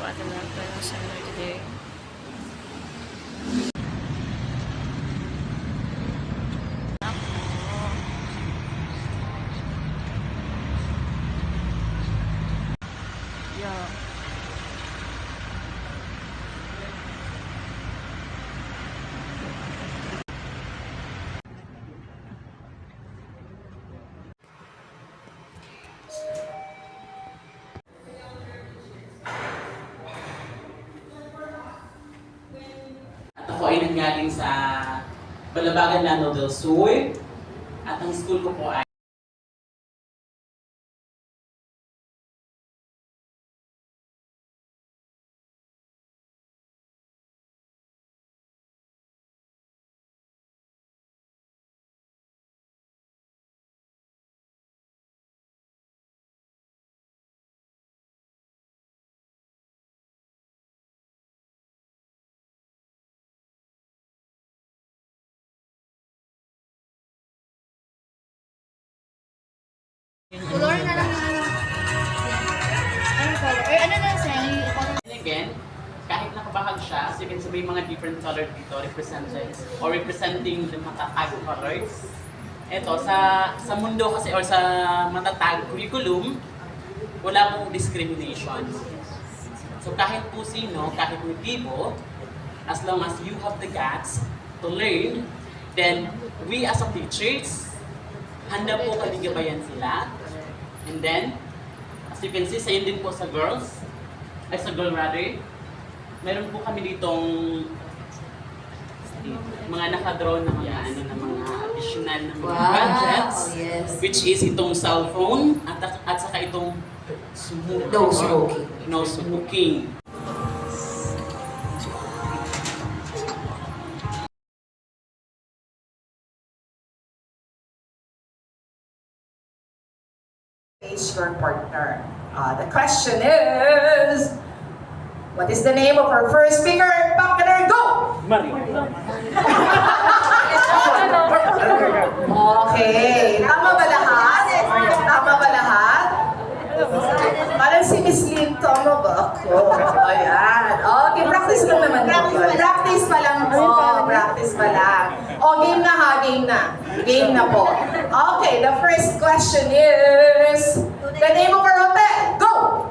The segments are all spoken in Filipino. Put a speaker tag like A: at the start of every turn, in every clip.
A: Watching lang tayo ng seminar today.
B: Ako ay nanggaling sa Balabagan Lano del Sur at ang school ko po ay
C: Color na lang na ano. Anong color? Ano na sa'yo?
B: And again, kahit nakabahag siya, so you can sabihin mga different color dito represented or representing the matatag colors. Ito, sa mundo kasi or sa matatag curriculum, wala pong discrimination. So kahit po sino, kahit motibo, as long as you have the guts to learn, then we as a teachers, handa po kami gabayan sila. And then, as you can see, same din po sa girls, ay sa girl rather, meron po kami ditong mga nakadraw na mga na mga additional na mga gadgets,
D: yes.
B: which is itong cellphone at saka itong
D: No smoking.
B: No smoking.
D: Face your partner. The question is, what is the name of our first speaker? Partner, go!
B: Mario.
D: Okay. Tama ba lahat? Tama ba lahat? Parang si Miss Lynn, tama ba ako? Ayan. Okay, practice lang naman. Practice pa lang po. Practice pa lang. O, game na ha, game na. Game na po. Okay, the first question is, the name of our hotel. Go!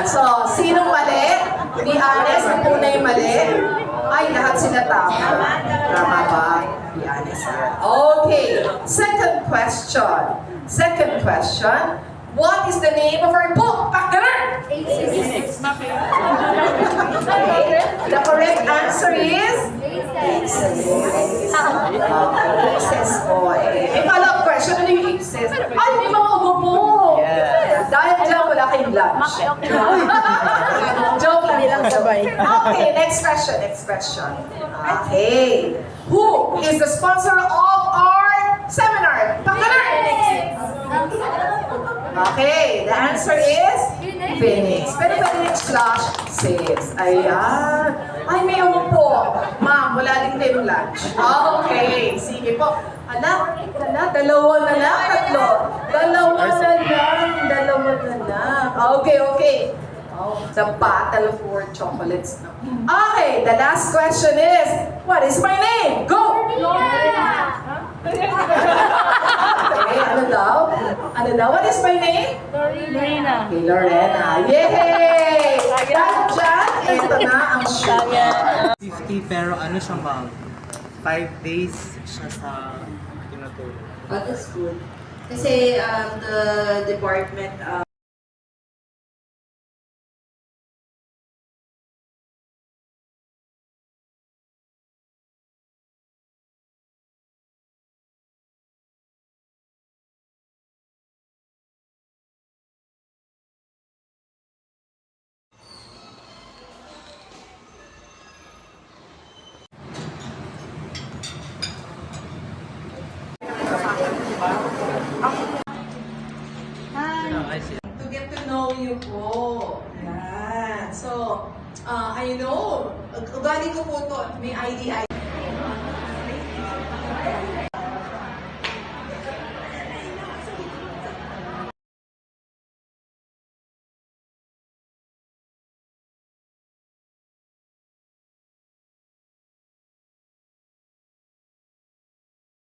D: So, sinong mali? Ni Anes, ang tunay mali? Ay, lahat sila tama. Tama ba? Ni Anes. Okay, second question. Second question. What is the name of our book? Pakgaran! Okay, the correct answer is? Aces. May follow-up question. Ano yung aces? Ay, may mga ubo. Dahil dyan, wala kayong lunch. Joke lang. Okay, next question. Next question. Okay. Who is the sponsor of our seminar? Pakgaran! Okay, the answer is Phoenix. Pero Phoenix/6. Ayan. Ay, may umupo. Ma'am, wala din kayong lunch. Okay, sige po. Dalawa na lang, tatlo. Dalawa na lang. Okay. Oh, the battle for chocolates. Okay, the last question is, what is my name? Go! Okay, ano daw? What is my name?
A: Lorena.
D: Okay, Lorena. Yay! Dahil dyan, ito na ang sugar.
E: 50 pero ano siya ma'am? 5 days siya sa tinutulog.
F: Oh, that's good. Kasi the department
D: To get to know you po. Yan. So, I know, ugali ko po to, may ID.